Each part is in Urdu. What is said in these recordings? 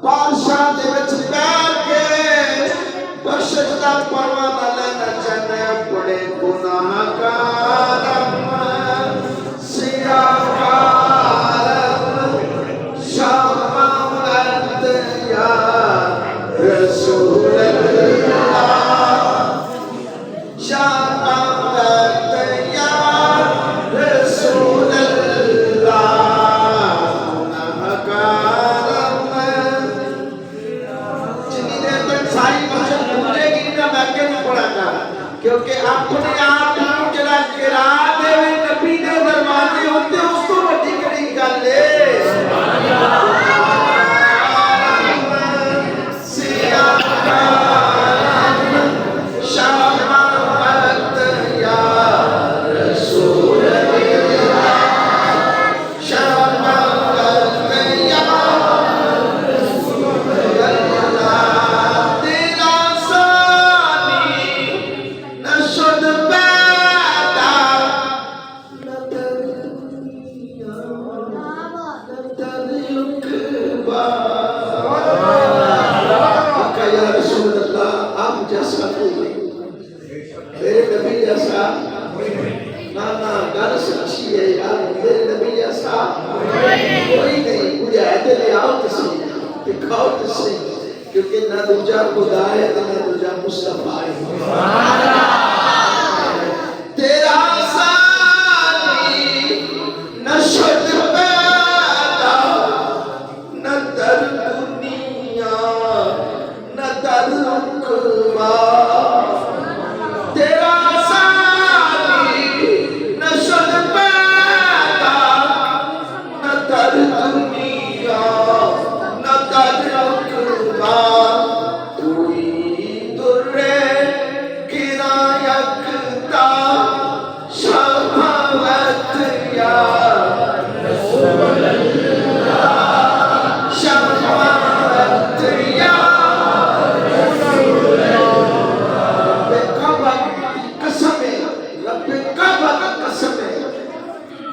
بادشاہ دے وچ بیٹھ کے بخشش دا پروانہ لینا چاہنا ہے کیونکہ اپنے آپ کو جڑا گرا دے نبی دے دروازے ہوتے اس کو بڑی کڑی گل ہے کیونکہ نہ دوجہ خدا ہے نہ دوجہ مصطفیٰ ہے تیرا ثانی نہ شد پیدا نہ در دنیا نہ در عقبہ تیرا ثانی نہ شد پیدا نہ در دنیا نہ در عقبہ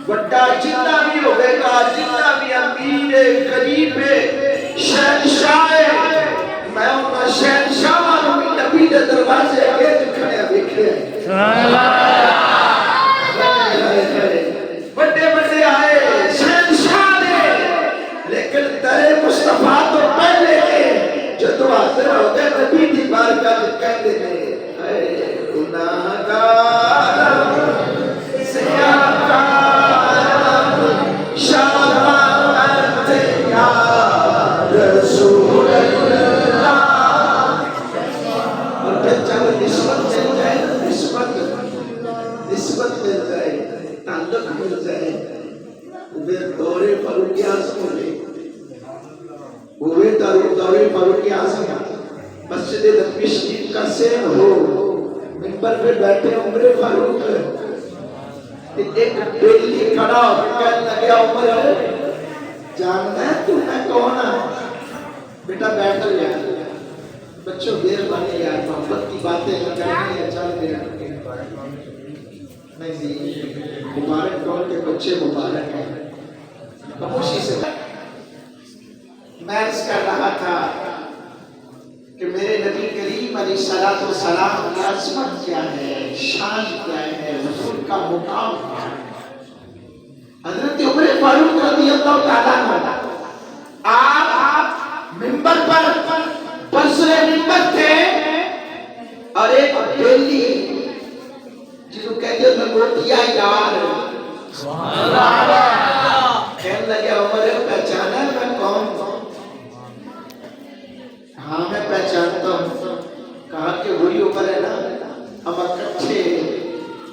بڑا جتنا بھی ہوئے گا جتنا بھی امیر غریب شہنشاہ میں انہا شہنشاہ والوں کی نبی دے دروازے اگے کھڑے دیکھے بڑے بڑے آئے شہنشاہ نے لیکن ترے مصطفیٰ تو پہلے کے جو تو حاضر ہوتے نبی دی بارگاہ کہتے ہیں اے گناہگار سیاکار نسبت مل جائے تعلق مل جائے وہ دور فاروق اعظم ہوئے دور فاروق اعظم مسجد نبوی شریف کا سین ہو منبر پہ بیٹھے عمر فاروق ایک بیلی کھڑا ہو کہنے لگیا عمر جاننا ہے تو میں کون بیٹا بیٹھ لیا بچوں دیر بانی یار محبت کی باتیں کرنی ہے چل دیر نہیں جی مبارک کون کے بچے مبارک ہیں خاموشی سے میں اس کر رہا تھا کہ میرے نبی کریم علیہ السلام کی عظمت کیا ہے شان کیا ہے حضور کا مقام کیا ہے حضرت عمر فاروق رضی اللہ تعالیٰ عنہ آپ منبر پر سرے منبر تھے اور ایک بیلی جنہوں کہتے ہیں لنگوٹیا یار کہنے لگے عمر پہچانا ہے میں کون ہوں ہاں میں پہچانتا ہوں کہا کہ وہی عمر ہے نا ہم اکٹھے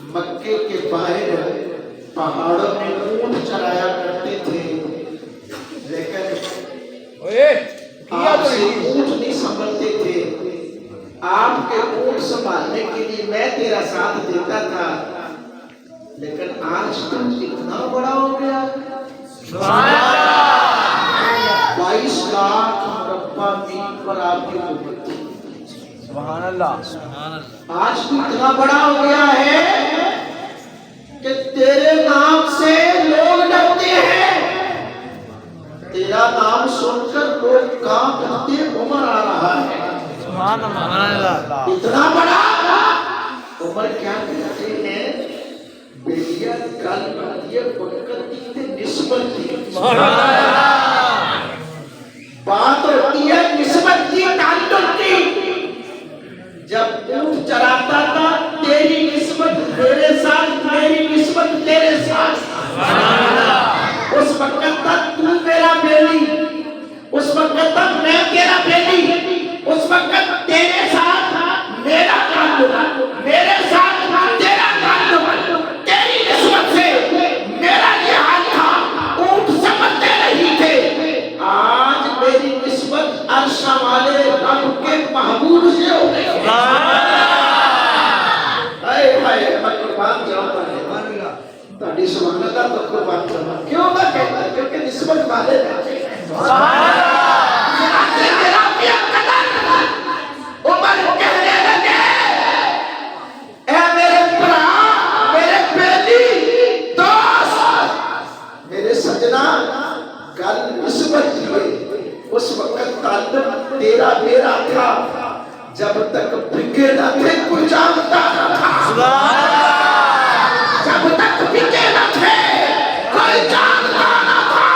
مکے کے باہر پہاڑوں میں اونٹ چرایا کرتے تھے لیکن آپ سے اونٹ نہیں سنبھلتے تھے آپ کے اونٹ سنبھالنے کے لیے میں تیرا ساتھ دیتا تھا لیکن آج تم اتنا بڑا ہو گیا 22 لاکھ مربع میل پر آپ کی قوت تھی سبحان اللہ آج تو اتنا بڑا ہو گیا ہے کہ تیرے نام سے لوگ ڈرتے ہیں تیرا نام سن کر لوگ کام کرتے عمر آ رہا ہے سبحان اللہ اتنا بڑا عمر کیا کہتے ہیں بیٹیا کل بردیہ فقط تھی نسبت تھی بات ہوتی ہے نسبت کی تعلق کی جب اونٹ چراتا تھا تیری نسبت میرے ساتھ میری نسبت تیرے ساتھ اس وقت تک تو میرا بیلی اس وقت تک میں تیرا بیلی اس وقت تیرے ساتھ میرا تعلق میرے ساتھ بولی سبحان اللہ تو قربان کرنا کیوں نہ کہتا کیونکہ نسبت والے سبحان عمر کہنے لگے اے میرے برا میرے بیٹی دوست میرے سجنا کل نسبت تھی اس وقت تعلق تیرا میرا تھا جب تک بھگے نہ تھے کوئی جانتا نہ تھا جب تک بھگے نہ تھے کوئی جانتا نہ تھا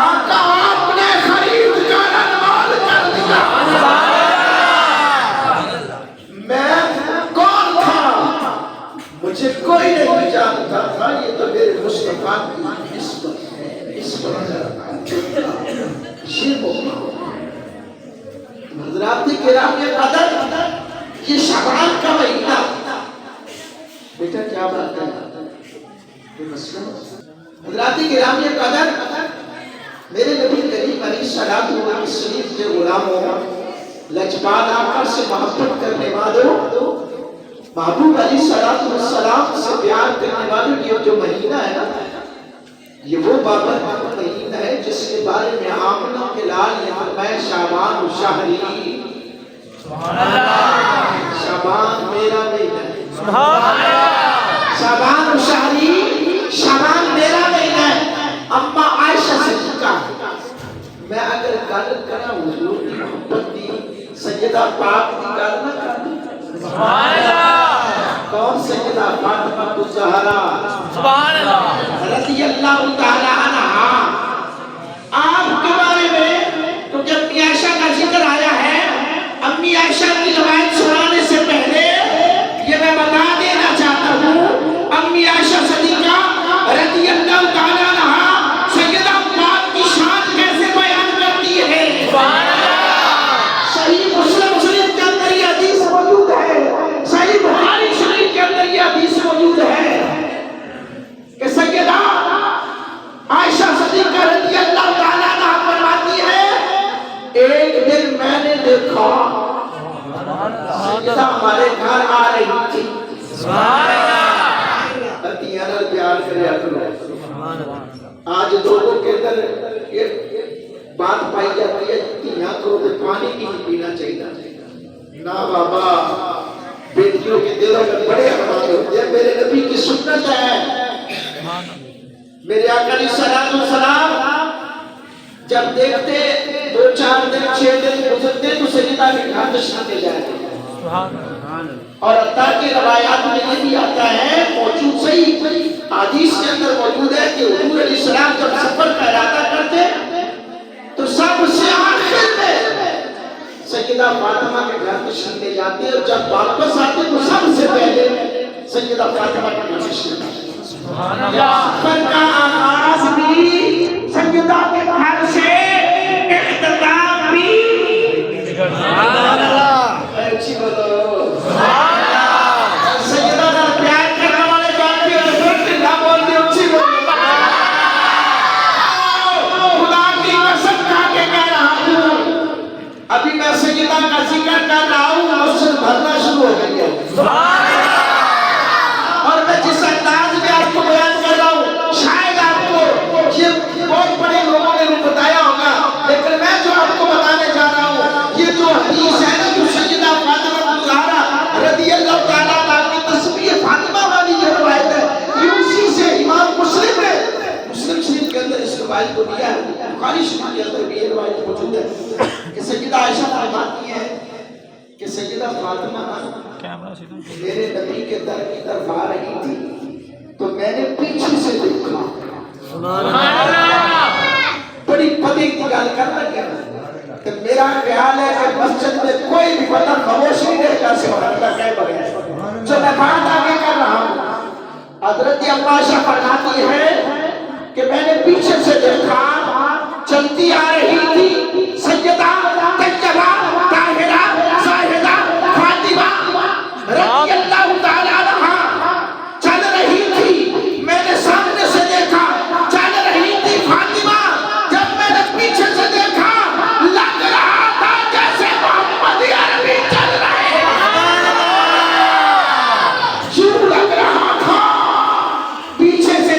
آقا آپ نے خرید کر انمول کر دیا میں کون تھا مجھے کوئی نہیں جانتا تھا یہ تو میرے مصطفیٰ کی نسبت ہے نسبت حضرات کرام قدر یہ شعبان کا مہینہ بیٹا کیا بات ہے حضرات کرام قدر میرے نبی کریم علیہ الصلوۃ والتسلیم کے غلاموں لجپال آقا سے محبت کرنے والوں محبوب علیہ الصلوۃ والسلام سے پیار کرنے والوں یہ جو مہینہ ہے نا یہ وہ بابت مہینہ ہے جس کے بارے میں آمنہ کے لال نے فرمایا شعبان شہری سبحان اللہ شعبان میرا مہینہ ہے سبحان اللہ شعبان شہری شعبان میرا مہینہ ہے اما عائشہ صدیقہ میں اگر گل کرا حضور کی محبت دی سیدہ پاک کی گل نہ کروں سبحان اللہ کون سیدہ فاطمہ الزہرا سبحان اللہ رضی اللہ تعالی عنہا آپ کے بارے میں کیونکہ امی عائشہ کا ذکر آیا ہے امی عائشہ کی روایت سنانے سے پہلے یہ میں بتا دینا چاہتا ہوں امی عائشہ صدیقہ رضی اللہ تعالی عنہا سیدہ پاک کی شان کیسے بیان کرتی ہے سبحان اللہ صحیح مسلم شریف کے اندر یہ حدیث موجود ہے صحیح بخاری شریف کے اندر یہ حدیث موجود ہے کہ سیدہ عائشہ صدیقہ رضی اللہ تعالیٰ عنہا فرماتی ہے ایک دن میں نے دیکھا سیدہ ہمارے گھر آ رہی تھی اتیانا پیار کرے کرو آج لوگوں کے اندر یہ بات پائی جاتی ہے اتیاں کرو تو پانی نہیں پینا چاہیے نہ بابا بیٹیوں کے دلوں میں بڑے ارمان ہوتے ہیں میرے نبی کی سنت ہے میرے آقا علیہ الصلوۃ والسلام جب دیکھتے 2-4 دن 6 دن گزرتے تو سیدہ کے گھر تشریف لے جاتے اور عطا کی روایات میں یہ بھی آتا ہے موجود صحیح حدیث کے اندر موجود ہے کہ حضور علیہ السلام جب سفر کا ارادہ کرتے تو سب سے آخر میں سیدہ فاطمہ کے گھر تشریف لے جاتے اور جب واپس آتے تو سب سے پہلے سیدہ فاطمہ کے گھر تشریف لے جاتے سفر کا آغاز بھی سیدہ کے گھر سے اختتام بھی سبحان اللہ اچھی بولو سبحان اللہ سیدہ کا پیار کرنے والے بات بھی حضرت نہ بولتے اچھی بولو خدا کی قسم کھا کے کہہ رہا ہوں ابھی میں سیدہ کا ذکر کر رہا ہوں مسجد بھرنا شروع ہو گئی ہے سبحان اللہ اور میں جس انداز میں آپ کو بیان کر رہا ہوں شاید آپ کو یہ بہت بڑے لوگوں نے بھی بتایا ہوگا لیکن میں جو آپ کو بتانے جا رہا ہوں یہ جو حدیث ہے نا جو سیدہ فاطمہ الزہرا رضی اللہ تعالیٰ عنہا کی تسبیح فاطمہ والی جو روایت ہے یہ اسی سے امام مسلم نے مسلم شریف کے اندر اس روایت کو دیا ہے بخاری شریف کے اندر بھی یہ روایت موجود ہے کہ سیدہ عائشہ فرماتی ہے کہ سیدہ فاطمہ میرے نبی کے در کی طرف آ رہی تھی تو میں نے پیچھے سے دیکھا سبحان اللہ بڑی پدی کی گل کر لگا کہ میرا خیال ہے کہ مسجد میں کوئی بھی بندہ خاموش نہیں رہتا سبحان اللہ کہے بغیر جو میں بات آگے کر رہا ہوں حضرت اما عائشہ فرماتی ہے کہ میں نے پیچھے سے دیکھا چلتی آ رہی تھی سیدہ طیبہ طاہرہ زاہدہ فاطمہ رضی اللہ تعالی عنہا چل رہی تھی میں نے سامنے سے دیکھا چل رہی تھی فاطمہ جب میں نے پیچھے سے دیکھا لگ رہا تھا جیسے محمد عربی چل رہے ہیں کیوں لگ رہا تھا پیچھے سے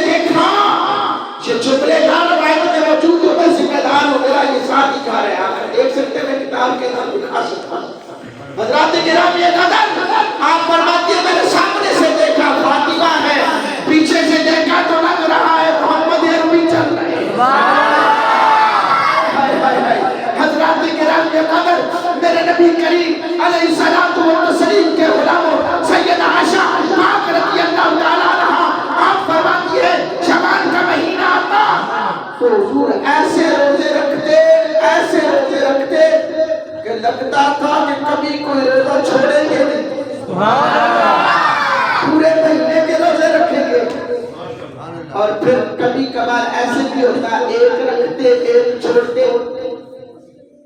اور پھر کبھی کبھار ایسے بھی ہوتا ہے ایک رکھتے ایک چھوڑتے.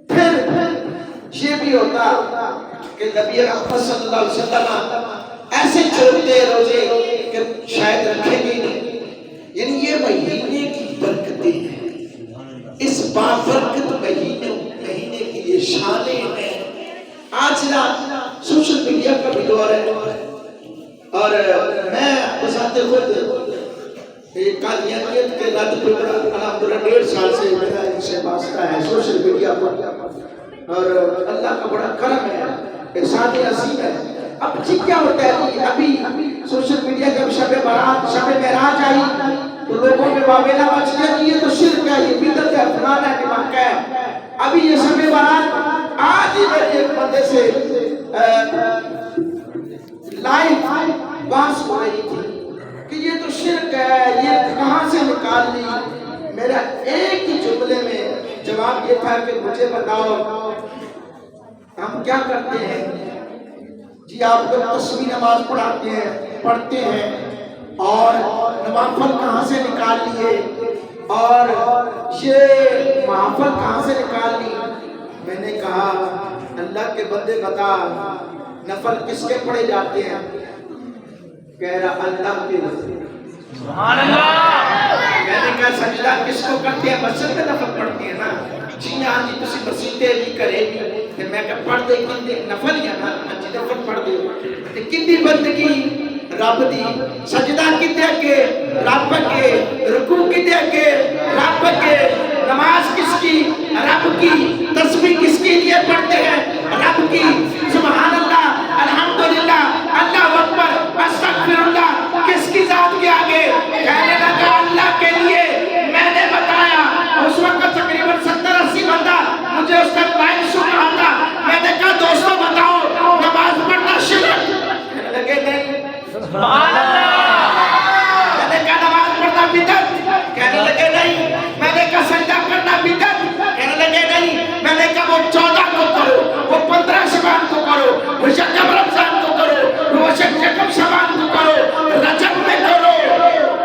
پھر یہ بھی ہوتا کہ نبی اکرم صلی اللہ علیہ وسلم ایسے چھوڑتے روزے کہ شاید رکھیں گے نہیں. یعنی یہ مہینے کی برکتیں ہیں، اس بابرکت مہینے کی یہ شانیں ہیں. آج رات سوشل میڈیا کا بھی دور ہے اور میں بذات خود قادیانیت کے رد پہ بڑا الحمدللہ 1.5 سال سے میرا ان سے واسطہ ہے سوشل میڈیا پر، اور اللہ کا بڑا کرم ہے، احسان عظیم ہے. اب جی کیا ہوتا ہے ابھی سوشل میڈیا جب شب برات شب معراج آئی تو لوگوں میں واویلا مچ گیا کہ یہ تو شرک ہے، یہ بدعت ہے، فلانا ہے، ڈمکا ہے. ابھی یہ شب برات آج ہی میرے ایک بندے سے لائیو بحث ہو رہی تھی کہ یہ تو شرک ہے، یہ کہاں سے نکال لی. میرا ایک ہی جملے میں جواب یہ تھا کہ مجھے بتاؤ ہم کیا کرتے ہیں؟ جی آپ لوگ تسبیح نماز پڑھتے ہیں اور نوافل کہاں سے نکال لیے اور یہ محافل کہاں سے نکال لی. میں نے کہا اللہ کے بندے بتا نفل کس کے پڑھے جاتے ہیں؟ کہہ رہا اللہ کے. سبحان اللہ. میں نے کہا سجدہ کس کو کرتے ہیں؟ مسجد میں نفل پڑھتے ہیں نا. جی ہاں جی تسی مسجدیں بھی کرے گی کہ میں کہا پڑھ دے کندے نفل یا نا جی نفل پڑھ دے کندی بندگی رب دی. سجدہ کتے کے رب کے، رکوع کتے کے رب کے، نماز کس کی؟ رب کی. تسبیح کس کے لیے پڑھتے ہیں؟ رب کی. سبحان اللہ، الحمدللہ، اللہ اکبر، استغفر اللہ کس کی ذات کے آگے؟ کہنے لگا اللہ کے لیے. میں نے بتایا اس وقت تقریباً 70-80 بندہ مجھے اس کا لائن سن رہا تھا. میں نے کہا دوستوں بتاؤ نماز پڑھنا شرک؟ کہنے لگے نہیں. سبحان اللہ. میں نے کہا نماز پڑھنا بدعت؟ کہنے لگے نہیں. میں نے کہا سجدہ کرنا بدعت؟ کہنے لگے نہیں. میں نے کہا وہ 14 کو کرو، وہ 15 شعبان کو کرو، وہ یکم رمضان کو کرو، وہ یکم شعبان کو کرو، رجب میں کرو،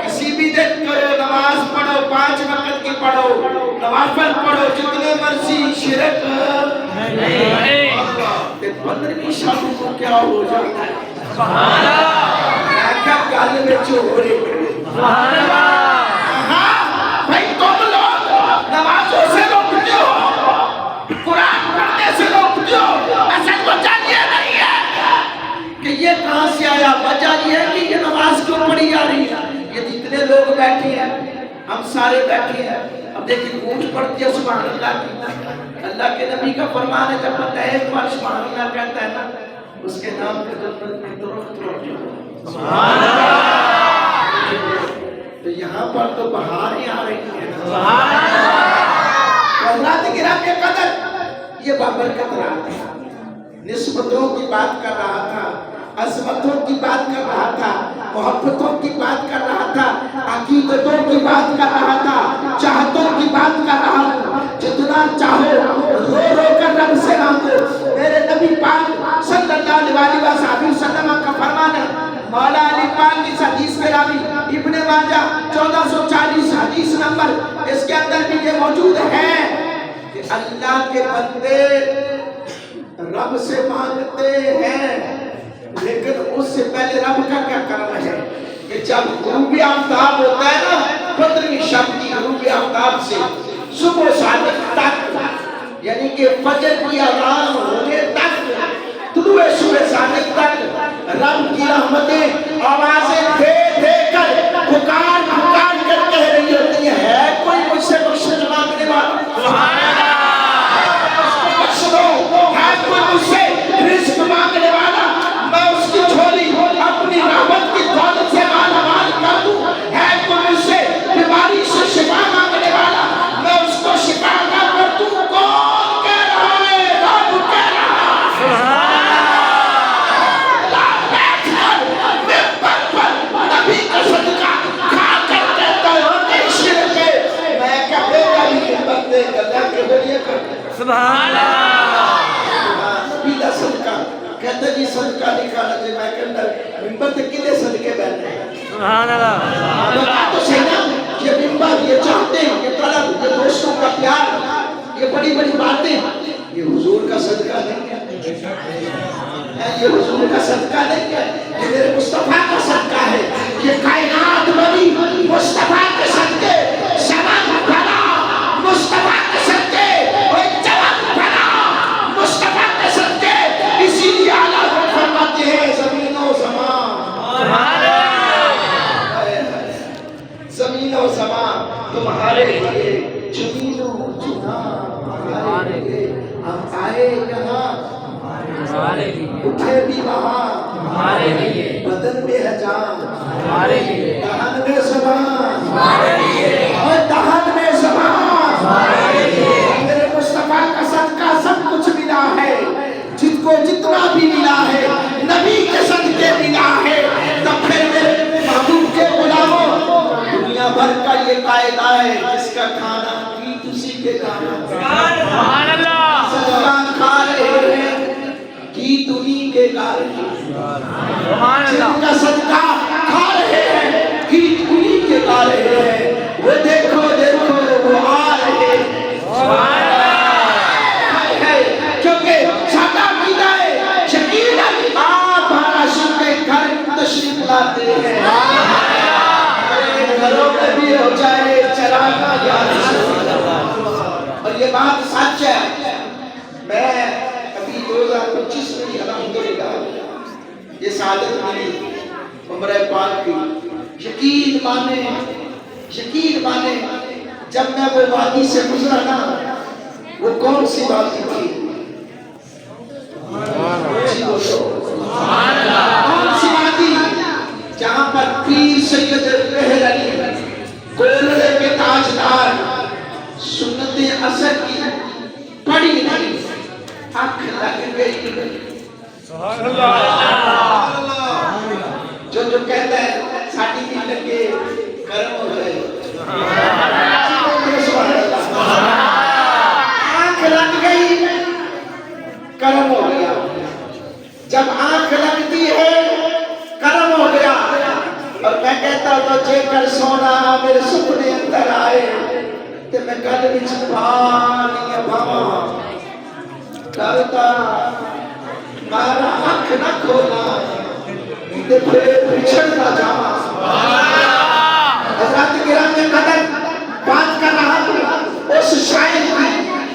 کسی بھی دن کرو. نماز پڑھو 5 وقت کی پڑھو، نوافل پڑھو جتنے مرضی، شرک نہیں. 15ویں شب کو کیا ہو جاتا ہے؟ سبحان اللہ. کیا گل میں چورے. سبحان اللہ. ہاں بھائی تم لوگ نمازوں سے روکتے ہو، قرآن پڑھنے سے روکتے ہو، اصل وجہ یہ نہیں ہے کہ یہ کہاں سے آیا. وجہ یہ ہے کہ یہ نماز کیوں پڑھی جا رہی ہے. یہ جتنے لوگ بیٹھے ہیں ہم سارے بیٹھے ہیں. اب دیکھیں گونج پڑتی ہے سبحان اللہ کی. اللہ کے نبی کا فرمان ہے جب بندہ ایک بار سبحان اللہ کہتا ہے نا اس کے نام پہ جنت میں درخت روک جاتا. سبحان اللہ. تو یہاں پر تو بہاریں آ رہی ہیں. سبحان اللہ. اولاد کرام کے قدر یہ بابرکت رات ہے. نسبتوں کی بات کر رہا تھا، عظمتوں کی بات کر رہا تھا، محبتوں کی بات کر رہا تھا، عقیدتوں کی بات کر رہا تھا، چاہتوں کی بات کر رہا ہوں. جتنا چاہو رو رو کر رب سے مانگو. میرے نبی پاک صلی اللہ علیہ وسلم کا فرمان ہے. مولا علی پاک کی حدیث کے راوی ابن ماجہ 1440 حدیث نمبر، اس کے اندر بھی یہ موجود ہے کہ اللہ کے بندے رب سے مانگتے ہیں لیکن اس سے پہلے رب کا کیا کرنا ہے کہ جب غروب آفتاب ہوتا ہے نا 15ویں شب کی غروب آفتاب سے صبح صادق تک یعنی کہ فجر کی اذان ہونے تک طلوع صبح صادق تک رب کی رحمتیں آوازیں دے دے کر پکار پکار کر کہہ رہی ہوتی ہے کوئی مجھ سے بخشش مانگنے والا. سبحان اللہ. بخش دو. ہے کوئی مجھ سے رزق مانگنے والا میں اس کی جھولی اپنی رحمت کی دولت سے مالا مال کر دوں. ہے کوئی مجھ سے بیماری سے شفا مانگنے والا میں اس کو شفا عطا کر دوں. کون کہہ رہا ہے؟ رب کہہ رہا ہے. سبحان اللہ. بیٹھ کر ممبر پر نبی کا صدقہ کھا کر کہتا ہوں کہ شرک ہے. میں کہے گا یہ بندے اللہ کے ذریعے کرتے ہیں. سبحان اللہ. نبی کا صدقہ کہتا جی صدقہ نکالا جی میں کہتا ممبر تے کدے صدقے بیٹھے. سبحان اللہ. تو صحیح یہ بڑی بڑی باتیں یہ حضور کا صدقہ نہیں ہے، یہ حضور کا صدقہ نہیں ہے، یہ میرے مصطفیٰ کا صدقہ ہے، یہ کائنات بنی مصطفیٰ کے صدقے، سمن بنا مصطفیٰ کے صدقے، اور جوان بنا مصطفیٰ کے صدقے، اسی لیے اعلیٰ حضرت فرماتے ہیں زمین و زمان، زمین و زمان تمہارے لیے، زمین و زمان تمہارے لیے، ہم آئے یہاں اٹھے بھی وہاں، بدن میں ہے جان، دہن میں زبان، اور دہن میں زبان، میرے مصطفیٰ کا صدقہ سب کچھ ملا ہے، جس کو جتنا بھی ملا ہے نبی کے صدقے ملا ہے، تب پھر میرے محبوب کے غلاموں دنیا بھر کا یہ قاعدہ ہے، جس کا کھانا پیٹ اسی کے کھانا، سبحان اللہ، صدقہ کھا رہے ہیں کی تنہی کے کارے، جن کا صدقہ کھا رہے ہیں کی تنہی کے کارے ہیں، وہ دیکھو دیکھو وہ آ رہے ہیں، کیونکہ سادہ عقیدہ ہے یقیناً آپ عاشق کے گھر تشریف لاتے ہیں، گھروں میں بھی ہو جائے چراغا یا رسول اللہ، اور یہ بات سچ ہے، میں 2025 میں الحمدللہ یہ سعادت ملی عمرہ پاک کی، یقین مانے جب میں وہ وادی سے گزرا نا، وہ کون سی وادی تھی، کون سی وادی جہاں پر پیر سید الطاہر علی گولڑے کے تاجدار سنت اثر کی پڑھی نہیں، آنکھ لگ گئی، جو کہتا ہے ساٹھی بھی لگے کرم ہو گئے، آنکھ لگ گئی کرم ہو گیا، جب آنکھ لگتی ہے کرم ہو گیا، اور میں کہتا ہوں تو جے کر سونا میرے سپنے اندر آئے تے میں گل وچ پانی بھاواں، کرتا مارا آنکھ نہ کھولا تے پھر پچھڑ نہ جاواں، حضرات کرام قدر بات کر رہا ہوں اس شاعر کی،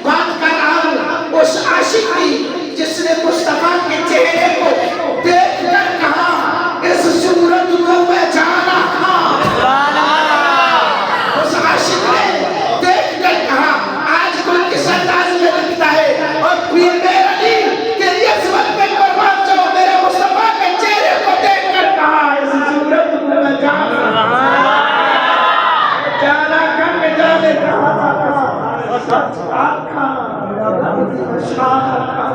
بات کر رہا ہوں اس عاشق کی جس نے مصطفیٰ کے چہرے کو دیکھ کر کہا اس صورت کو میں جانا تھا، اس عاشق نے دیکھ کر کہا آج کوئی کس انداز میں لگتا ہے، اور پھر میرے علی تیری عظمت میں قربان جاؤ، میرے مصطفیٰ کے چہرے کو دیکھ کر کہا اس صورت کو میں جانا کر کے جانے کہا تھا، سچ آنکھا شان آنکھا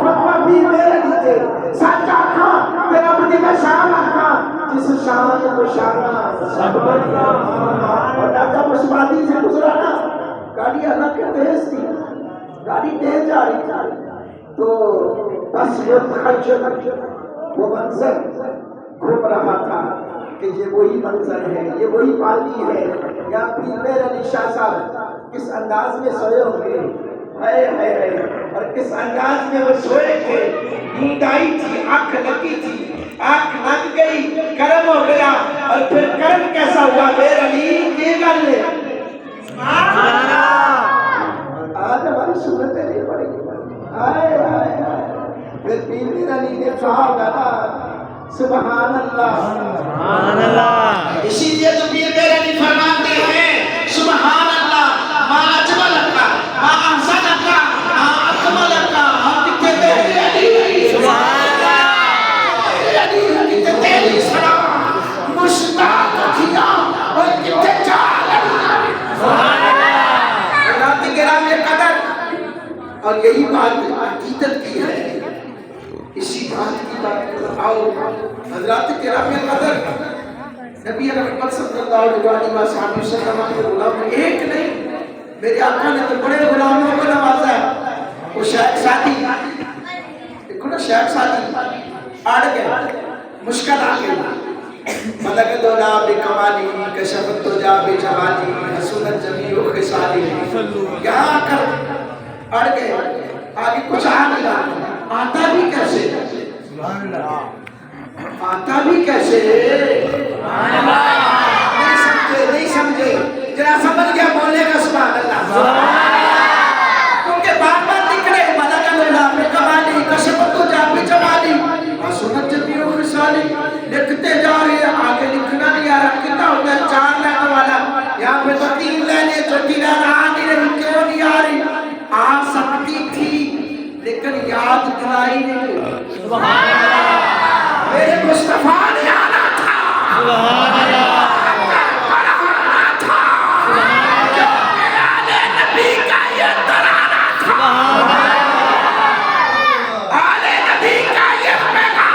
فتوہ بھی میرے لیے، سچ آنکھا تیرا بدی میں شان آنکھا، جس شان کو شانا اور جب اس وادی سے گزرا نا، گاڑی اللہ کے تیز تھی، گاڑی تیز جا رہی تھی، تو بس وہ تخجل وہ منظر گھوم رہا تھا کہ یہ وہی منظر ہے، یہ وہی پالی ہے، یا پیر میر علی شاہ صاحب کس انداز میں سوئے ہوں گے، اور کس انداز میں وہ سوئے تھے، نیند آئی تھی، آنکھ لگی تھی، آنکھ لگ گئی، کرم ہو گیا، اور پھر کرم کیسا ہوا میر علی یہ گل ہے، آج ہماری صورتیں نہیں پڑے گی، پھر پیر میر علی نے کہا گا سبحان اللہ، اسی لیے تو پیر میر علی فرماتے ہیں سبحان اللہ ما اجملک ما احسنک ما اکملک، ہم کہتے ہیں علی سبحان اللہ، علی کہتے تیری سلام مشتاق کیا اور کہتے چال سبحان اللہ، حضرات کرام قدر، اور یہی بات حقیقت کی ہے، اسی بات کی بات آؤ حضرات کرام قدر، نبی رحمت صلی اللہ علیہ وسلم کے غلام ایک نہیں، میرے آقا نے تو بڑے غلاموں کو نوازا ہے، وہ شیخ ساتھی، دیکھو نا شیخ ساتھی اڑ گئے، مشکل آ گئی، ملک دولا بکمالی کشفت تو جا بجمالی حسنت جمیع خصالی یہاں کر اڑ گئے آگے کچھ آ ملا آتا بھی کیسے آتا بھی کیسے نہیں سمجھے جرا سمجھ گیا بولنے کا سبحان اللہ کیونکہ بار بار نکلے ملک دولا بکمالی کشفت تو جا بجمالی حسنت جمیع خصالی لکھتے جا رہے ہیں آگے لکھنا نہیں آ رہا کتنا ہوتا ہے 4 لائن والا یہاں پہ تو 3 لائنیں جو 3 لائن آ نہیں رہی کیوں نہیں آ رہی آ سکتی تھی لیکن یاد دلائی نہیں سبحان اللہ میرے مصطفیٰ نے آنا تھا سبحان اللہ پڑھانا تھا کیونکہ آلِ نبی کا یہ ترانہ تھا آلِ نبی کا یہ پیغام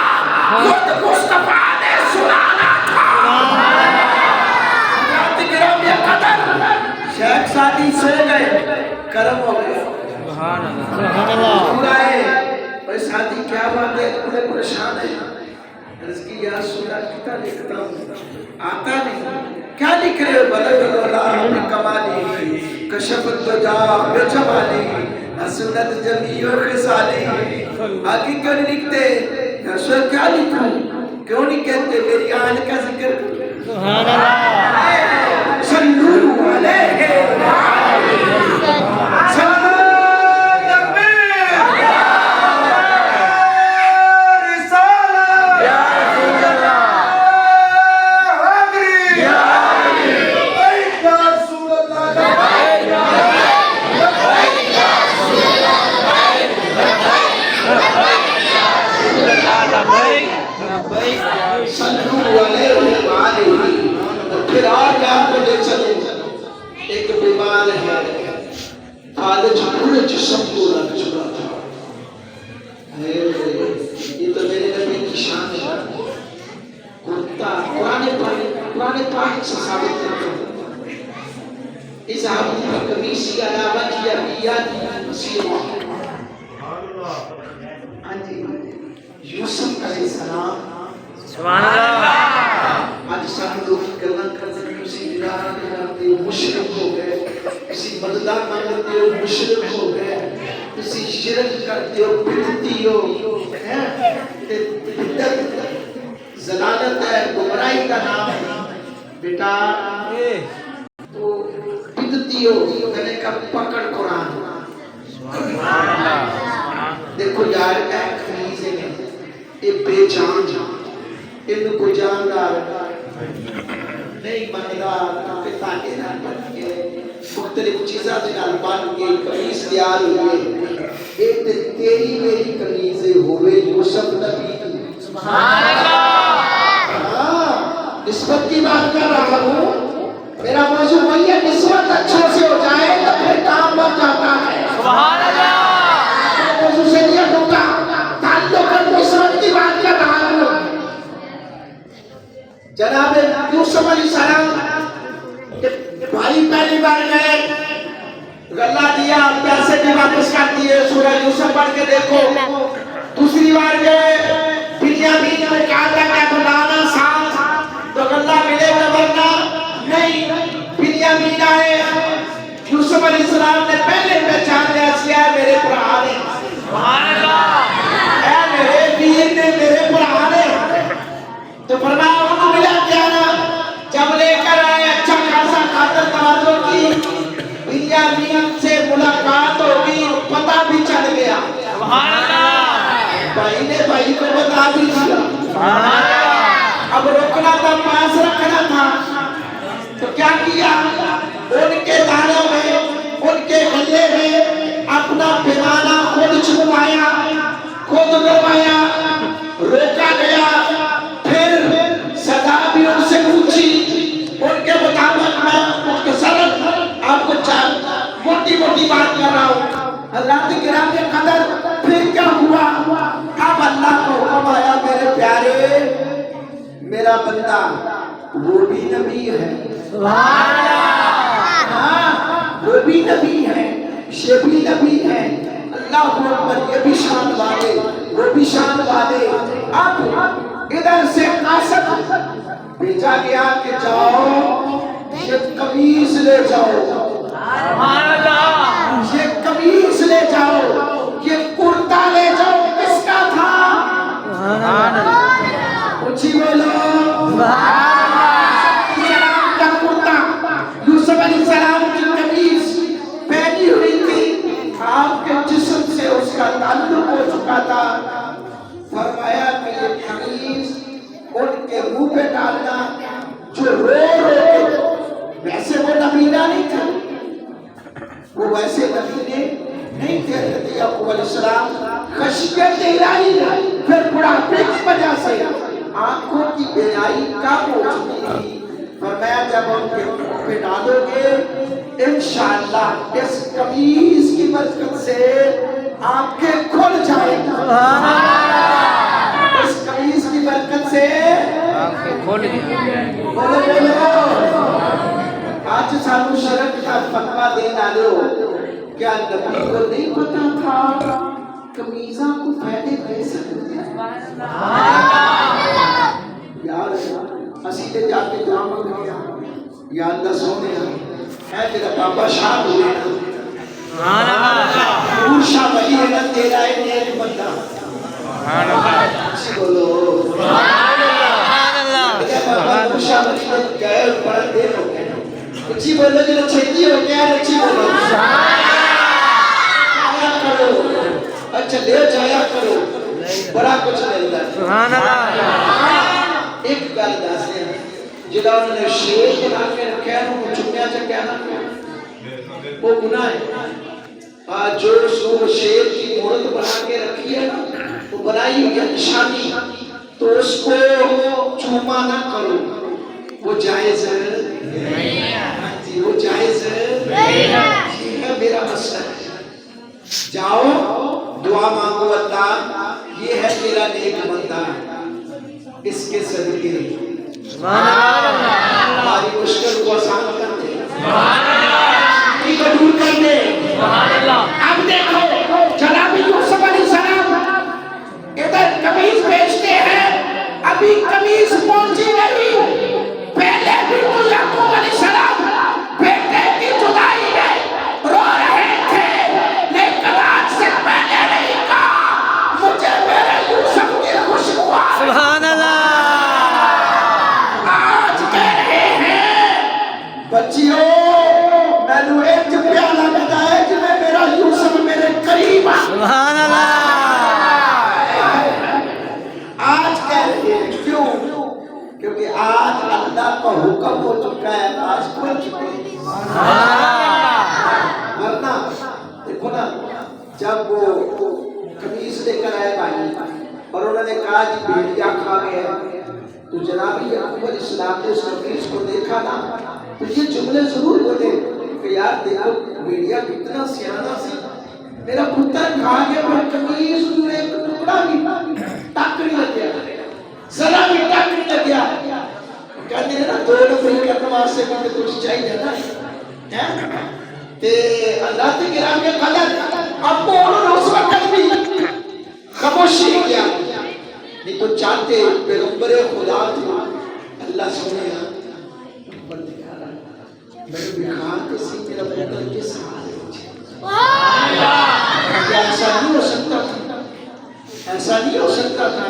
خود مصطفیٰ نے سنانا تھا حضرت گرامی قدر شیخ سادی سو گئے کرم ہو گیا سبحان اللہ پورا ہے بھائی سادی کیا بات ہے پورے پریشان ہے عرض کی یا سولا کتا لکھتا ہوں آتا نہیں کیا لکھ رہے ہو بلد اللہ بکمالی کشفت تو جا بجمالی حسنت جمیع خصالی آگے کیوں نہیں لکھتے یا سولا کیا لکھوں کیوں نہیں کہتے میری آن کا ذکر سبحان اللہ صلو علیہ پھر اور میں آپ کو لے چلوں ایک بیمار ہے فالج پورے جسم کو رکھ چکا تھا یہ تو میرے نبی کی شان ہے کتا قرآن پاک سے ثابت کرتا اس آبی پر کمیسی علاوہ کیا بیاد مسیح ہاں جی یوسف علیہ السلام سبحان اللہ آج ساتھ لوگ گلن کرتے ہیں اسی دلارہ کرتے ہیں مشرک ہو گئے اسی مددہ مانگتے ہو مشرک ہو گئے اسی شرک کرتے ہو بدتی ہو بدت زلالت ہے گمراہی کا نام ہے بیٹا تو بدتی ہو میں نے کہا پکڑ قرآن دیکھو یار ایک خلیز ہے یہ بے جان ان کو جاندار نہیں مندار پتانے نہ بن کے مختلف چیزاں جنال بن کے کمیز تیار ہوئے ایک تیری میری کمیزیں ہوئے یوسف نبی سبحان اللہ نسبت کی بات کر رہا ہوں میرا موضوع وہی ہے نسبت اچھا سے ہو جائے تو پھر کام بن جاتا ہے سبحان اللہ موضوع سے نہیں ڈوکا تعلق نسبت کی بات کر رہا ہوں جناب یوسف علیہ السلام بھائی پہلی بار گئے غلہ دیا پیسے بھی واپس کر دیے سورہ یوسف پڑھ کے دیکھو دوسری بار گئے بنیامین میں کہا تھا کہ بلانا ساتھ تو غلہ ملے گا ورنہ نہیں بنیامین آئے یوسف علیہ السلام نے پہلے پہچان لیا سیا میرے برا نے سبحان اللہ اے میرے ویر نے میرے برا نے تو فرمایا انہوں ملا کیا نا جب لے کر آئے اچھا خاصا خاطر توازو کی بنیامین سے ملاقات ہوگی پتہ بھی چل گیا سبحان اللہ بھائی نے بھائی کو بتا بھی دیا سبحان اللہ اب رکنا تھا پاس رکھنا تھا تو کیا کیا ان کے دانوں میں ان کے گلے میں اپنا پیمانہ خود چھپایا خود گروایا روکا گیا پھر سزا بھی ان سے پوچھی ان کے مطابق میں مختصراً آپ کو موٹی موٹی بات کر رہا ہوں حضرات کرام قدر پھر کیا ہوا اب اللہ کو حکم آیا میرے پیارے میرا بندہ وہ بھی نبی ہے سبحان اللہ ہاں وہ بھی نبی ہے یہ بھی نبی ہے اللہ اکبر یہ بھی شان والے وہ بھی شان والے اب ادھر سے قاسم بھیجا گیا کہ جاؤ یہ قمیص لے جاؤ، سبحان اللہ، یہ قمیص لے جاؤ، یہ کرتا لے جاؤ۔ کس کا تھا؟ سبحان اللہ، اونچی بولو، سبحان السلام کا کرتا، یوسف علیہ السلام کی قمیص پہنی ہوئی تھی، آپ کے جسم سے اس کا تعلق ہو چکا تھا۔ فرمایا کہ یہ قمیص ان کے منہ پہ ڈالنا جو رو رو کے، ویسے وہ نبینا نہیں تھا، وہ ویسے نبینے نہیں تھے۔ حضرت یعقوب علیہ السلام خشیت الہی پھر بڑھاپے کی وجہ سے آنکھوں کی بینائی کم ہو چکی تھی۔ فرمایا جب ان کے منہ پہ ڈالو گے انشاءاللہ اس قمیص کی برکت سے آنکھیں کھل جائیں گی، اس قمیص کی برکت سے آنکھیں کھول گئی۔ بولو بولو، آج سانو شرک کا فتوہ دین آلے ہو، کیا نبی کو نہیں پتا تھا قمیضاں کو فائدے دے سکتے ہیں؟ یار اسی تے جا کے دعا مانگ گیا، یا اللہ سونے ہے تیرا بابا شاہ ہوئے نا، سبحان اللہ، نور شاہ ولی ہے نا، تیرا ہے نیک بندہ، سبحان اللہ، اسی بولو سبحان اللہ، کیا بابا نور شاہ ولی نے کہے بڑا دیر ہو گیا، اچھی بولو جو چھتی ہو گیا، اچھی بولو آیا کرو، اچھا لے جایا کرو، بڑا کچھ ملتا ہے۔ سبحان اللہ، ایک گل دس دیں جدا انہوں نے شیر بنا کے رکھا ہے وہ چنیا چکیا نا وہ گناہ ہے۔ جو سو شیر کی مورت بنا کے رکھی ہے نا وہ بنائی ہوئی ہے نشانی، تو اس کو چوما نہ کرو، وہ جائز ہے، وہ جائز ہے، یہ ہے میرا مسئلہ ہے۔ جاؤ دعا مانگو، اللہ یہ ہے میرا نیک بندہ، اس کے صدقے ہماری مشکل کو آسان کر دے، کی کو دور کر دے۔ اب دیکھو جناب یوسف علیہ السلام ادھر قمیص بیچتے ہیں، ابھی قمیص پہنچی نہیں، پہلے بھی تو یعقوب علیہ السلام بیٹے کی جدائی میں رو رہے تھے، لیکن آج سے پہلے نہیں کہا مجھے میرے یوسف کی خوشبو آ رہی ہے۔ سبحان اللہ، آج کہہ رہے ہیں بچیوں میں نے ایک پیالہ بتایا کہ میں میرا یوسف میرے قریب آ، سبحان اللہ، آج کہہ رہے ہیں کیوں؟ کیونکہ آج اللہ کا حکم ہو چکا ہے، آج کھل چکے ہیں۔ ورنہ دیکھو نا جب وہ قمیص لے کر آئے بھائی اور انہوں نے کہا جی بھیڑیا کھا گیا، تو جناب یعقوب علیہ السلام نے اس قمیص کو دیکھا نا تو یہ جملے ضرور بولے کہ یار دیکھو بھیڑیا کتنا سیانا سی، میرا پتر کھا گیا پر قمیص کو ایک ٹکڑا بھی ٹک نہیں لگیا، ذرا بھی ٹک نہیں لگیا۔ کہتے ہیں نا دو نفری کرنے واسطے بھی تو کچھ چاہیے نا، تے اللہ کے گرام کے قدر اب کو انہوں نے اس وقت بھی خاموشی کیا، نہیں تو چاہتے پیغمبر خدا تھے اللہ سنے پر دکھا رہا میں بخار کسی میرا پتر کے ساتھ ایسا نہیں ہو سکتا تھا، ایسا نہیں ہو سکتا تھا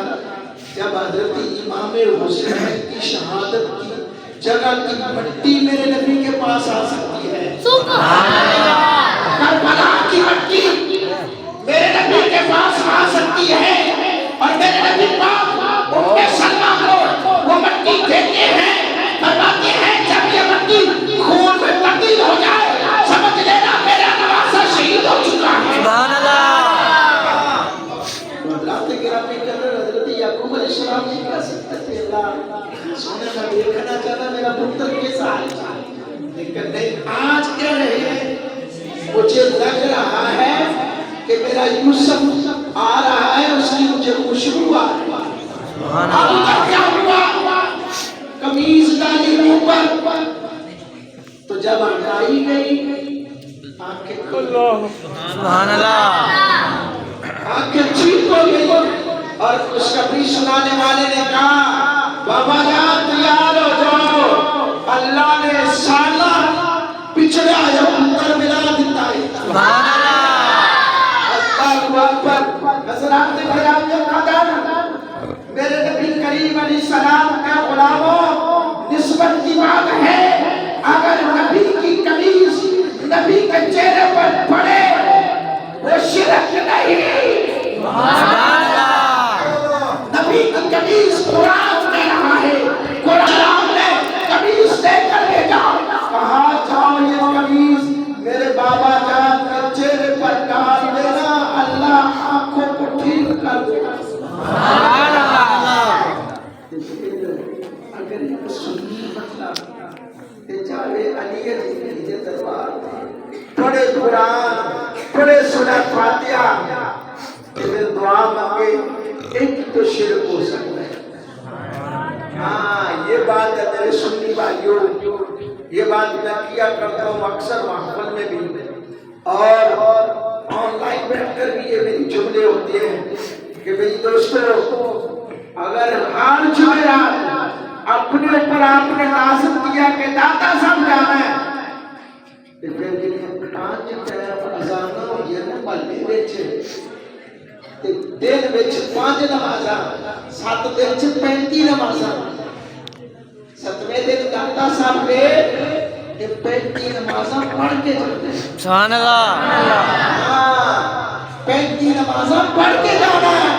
جب حضرت امام حسین کی شہادت کی جگہ کی مٹی میرے نبی کے پاس آ سکتی ہے، کربلا کی مٹی میرے نبی کے پاس آ سکتی ہے، اور میرے نبی پاک ان کے سلام کو وہ مٹی دیتے ہیں، فرماتے ہیں جب یہ مٹی خون میں تبدیل ہو جائے سمجھ لینا میرا نواسا شہید ہو چکا ہے۔ سبحان اللہ، اللہ کے گرامی قدر حضرت یعقوب علیہ السلام جی کہہ سکتے تھے اللہ سونے میں دیکھنا چاہتا میرا پتر کے ساتھ، لیکن نہیں آج کہہ رہے ہیں مجھے لگ رہا ہے کہ میرا یوسف آ رہا ہے، اس کی مجھے خوشبو آ رہی ہے۔ اب کیا ہوا؟ قمیض ڈالی اوپر تو جب ہٹائی گئی آنکھیں کھل گئی، سبحان اللہ، آنکھیں ٹھیک ہو گئی، اور خوشخبری سنانے والے نے کہا بابا جان تیار ہو جاؤ، حضرات کرام قدر میرے نبی کریم علیہ السلام کے غلاموں نسبت کی بات ہے اگر نبی کی قمیص نبی کے چہرے پر پڑے وہ شرک نہیں نبی کی قمیص قرآن دے رہا ہے قرآن نے قمیص دے کر بھیجا کہا جاؤ یہ قمیص میرے بابا جان کے چہرے پر ڈال دینا اللہ آنکھوں کو ٹھیک کر دے گا سبحان اللہ اگر یہ سنی مطلب کہ جاوے علی کے دربار پڑھے قرآن پڑھے سورہ فاتحہ پھر دعا مانگے ایک تو شرک ہو سکتا ہے ہاں یہ بات ہے میرے سنی بھائیوں یہ بات میں کیا کرتا ہوں اکثر محفل میں بھی اور آن لائن بیٹھ کر بھی یہ میری جملے ہوتے ہیں کہ بھئی دوستو اگر حال جمعرات اپنے اوپر آپ نے لازم کیا کہ داتا صاحب جانا ہے پھر کہ پانچ ٹائم اذاناں ہوئی ہے نا ملے بیچے دن وچ 5 نمازاں 7 دن چ 35 نمازاں 7ویں دن داتا صاحب کے 35 نمازاں پڑھ کے جاتے ہیں سبحان اللہ 35 نمازاں پڑھ کے جانا ہے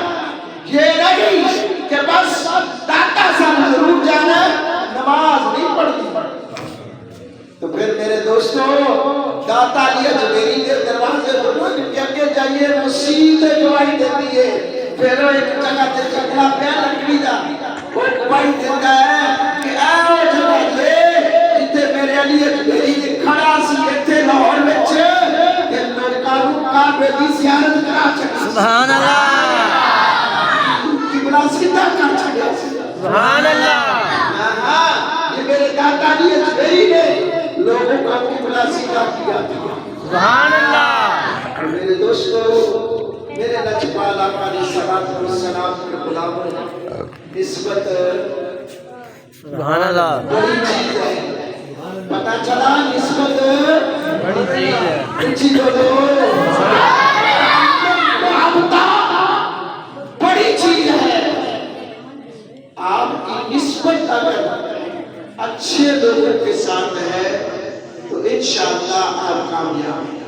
یہ نہیں کہ بس داتا صاحب ضرور جانا نماز نہیں پڑھتی تو پھر میرے دوستو داتا علی اجمیری کے دروازے پر کہ جائیے مسیح گواہی دیتی ہے پھر ایک جگہ تے جھگڑا پیا لکڑی دا وہ گواہی دیتا ہے کہ اے جگہ جتے میرے علی اجمیری نے کھڑا سی ایتھے لاہور وچ تے لوکاں نوں کعبے دی زیارت کرا چھڈی سبحان اللہ قبلہ سیدھا کر چھڈیا سبحان اللہ ہاں یہ میرے داتا علی اجمیری نے لوگوں کا قبلہ سیدھا کیا تھا سبحان اللہ میرے دوستو میرے لجپال آقا علیہ الصلوۃ والسلام کے غلاموں نسبت سبحان اللہ بڑی چیز ہے پتہ چلا نسبت بڑی چیز ہے اچھی بولو رابطہ بڑی چیز ہے آپ کی نسبت اگر اچھے لوگوں کے ساتھ ہے تو انشاءاللہ آپ کامیاب ہیں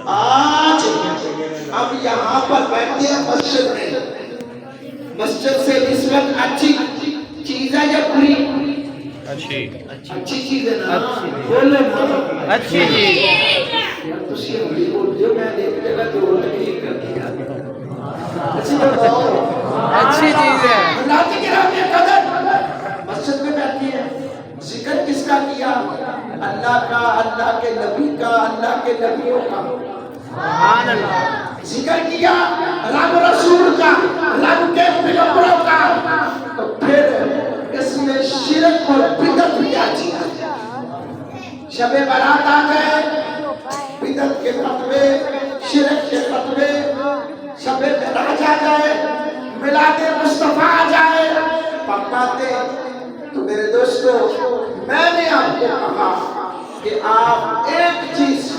آج اب یہاں پر بیٹھتے ہیں مسجد میں مسجد سے نسبت اچھی چیز ہے یا بری اچھی چیز ہے نا بولو نا اچھی چیز یار تسی ہماری بولتے ہو میں نے ایک جگہ دو تقریر کر دیا اچھی چیز ہے اللہ کی کرام یہ قدر مسجد میں بیٹھتی ہے ذکر کس کا کیا اللہ کا اللہ کے نبی کا اللہ کے نبیوں کا سبحان اللہ ذکر کیا رب رسول کا رب کے پیغمبروں کا تو پھر اس میں شرک اور بدعت بھی آ جائے شب برات آ گئے بدعت کے فتوے شرک کے فتوے شب معراج آ جائے میلاد مصطفیٰ آ جائے پکاتے تو میرے دوستو میں نے آپ کو کہا کہ آپ ایک چیز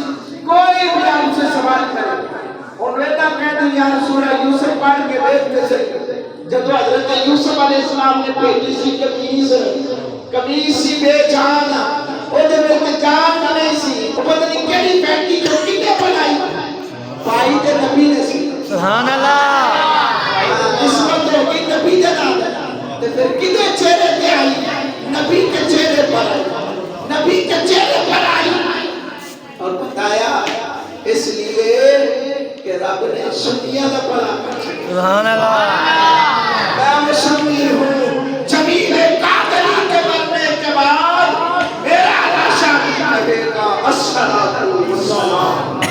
کوئی بھی آپ سے سوال کریں اور بیٹا کہتے ہیں یا رسول اللہ یوسف پڑھ کے دیکھتے سے جب حضرت یوسف علیہ السلام نے بھیجی سی قمیص سی بے جان وہ دے میں جان نہیں سی وہ پتہ نہیں کیڑی فیکٹری جو کتے بنائی بھائی تے نبی نے سی سبحان اللہ نسبت ہوگی نبی دے نام تے پھر کتے چہرے تے آئی نبی کے چہرے پر آئی نبی کے چہرے پر آئی اور بتایا اس لیے کہ رب نے سنیاں دا بڑا سبحان اللہ میں مسلمی ہوں جمیل قادری کے مرنے کے بعد میرا لاشا بھی کہے گا الصلاۃ والسلام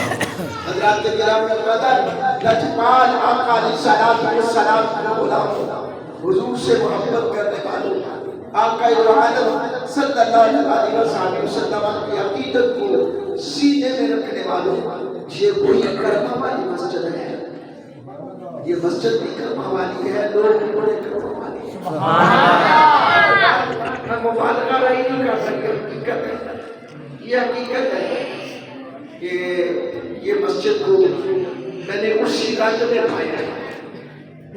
حضرات کرام قدر لجپال آقا علیہ الصلوۃ والسلام کے غلام حضور سے محبت کرنے والوں آقا عالم صلی اللہ علیہ وسلم کی عقیدت کو سینے میں رکھنے والوں یہ وہی کرما والی مسجد ہے یہ مسجد بھی کرما والی ہے لوگ بھی بڑے کرما والی میں مبالغہ نہیں کر سکتے حقیقت ہے یہ حقیقت ہے کہ یہ مسجد کو میں نے اسی رنگ میں پایا ہے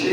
6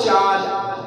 4,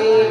1,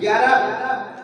11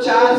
4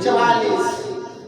44।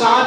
7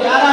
11